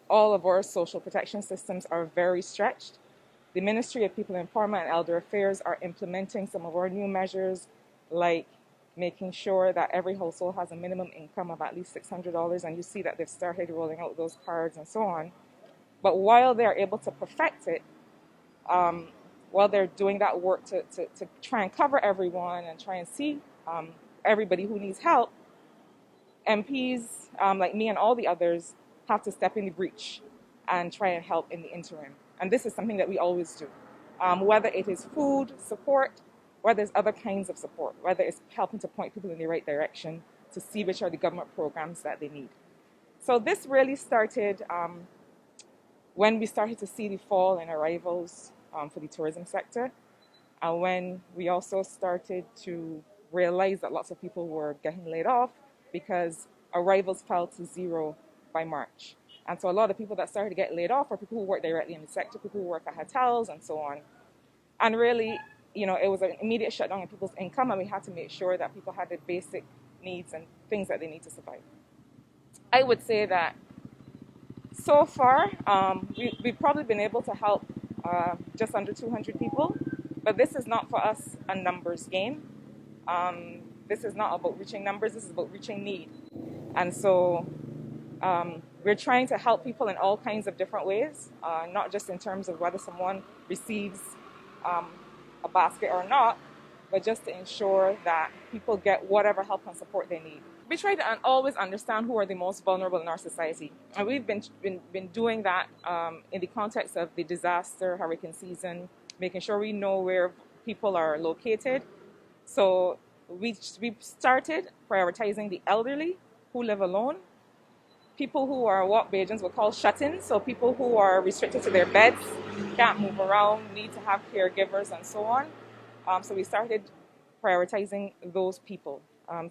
all of our social protection systems are very stretched. The Ministry of People Empowerment and Elder Affairs are implementing some of our new measures, like making sure that every household has a minimum income of at least $600, and you see that they've started rolling out those cards and so on. But while they're able to perfect it, while they're doing that work to try and cover everyone and try and see everybody who needs help, MPs like me and all the others have to step in the breach and try and help in the interim. And this is something that we always do. Whether it is food support, whether it's other kinds of support, whether it's helping to point people in the right direction to see which are the government programs that they need. So this really started when we started to see the fall in arrivals for the tourism sector, and when we also started to realize that lots of people were getting laid off because arrivals fell to zero by March. And so a lot of people that started to get laid off were people who work directly in the sector, people who work at hotels and so on. And really, it was an immediate shutdown in people's income, and we had to make sure that people had the basic needs and things that they need to survive. I would say that so far, we've probably been able to help just under 200 people, but this is not for us a numbers game. This is not about reaching numbers, this is about reaching need. And so we're trying to help people in all kinds of different ways, not just in terms of whether someone receives a basket or not, but just to ensure that people get whatever help and support they need. We try to always understand who are the most vulnerable in our society. And we've been doing that in the context of the disaster, hurricane season, making sure we know where people are located. So we started prioritizing the elderly who live alone, people who are what Bajans would call shut-ins, so people who are restricted to their beds, can't move around, need to have caregivers and so on. So we started prioritizing those people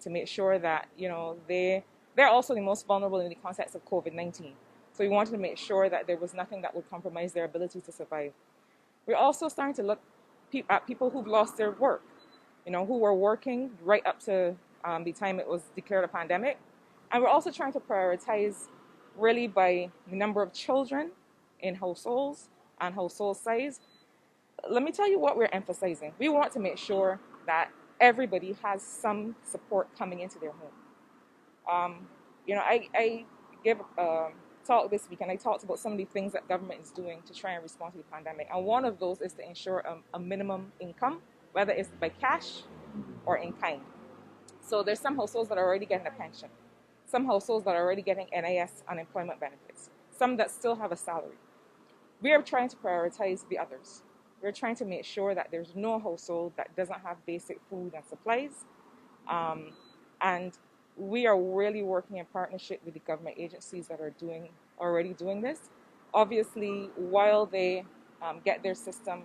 to make sure that they're also the most vulnerable in the context of COVID-19. So we wanted to make sure that there was nothing that would compromise their ability to survive. We're also starting to look at people who've lost their work, who were working right up to the time it was declared a pandemic. And we're also trying to prioritize really by the number of children in households and household size. Let me tell you what we're emphasizing. We want to make sure that everybody has some support coming into their home. I gave a talk this week, and I talked about some of the things that government is doing to try and respond to the pandemic. And one of those is to ensure a minimum income, whether it's by cash or in kind. So there's some households that are already getting a pension, some households that are already getting NIS unemployment benefits, some that still have a salary. We are trying to prioritize the others. We're trying to make sure that there's no household that doesn't have basic food and supplies. And we are really working in partnership with the government agencies that are already doing this. Obviously, while they get their system,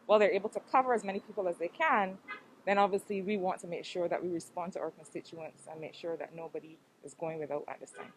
while they're able to cover as many people as they can, then obviously we want to make sure that we respond to our constituents and make sure that nobody is going without at this time.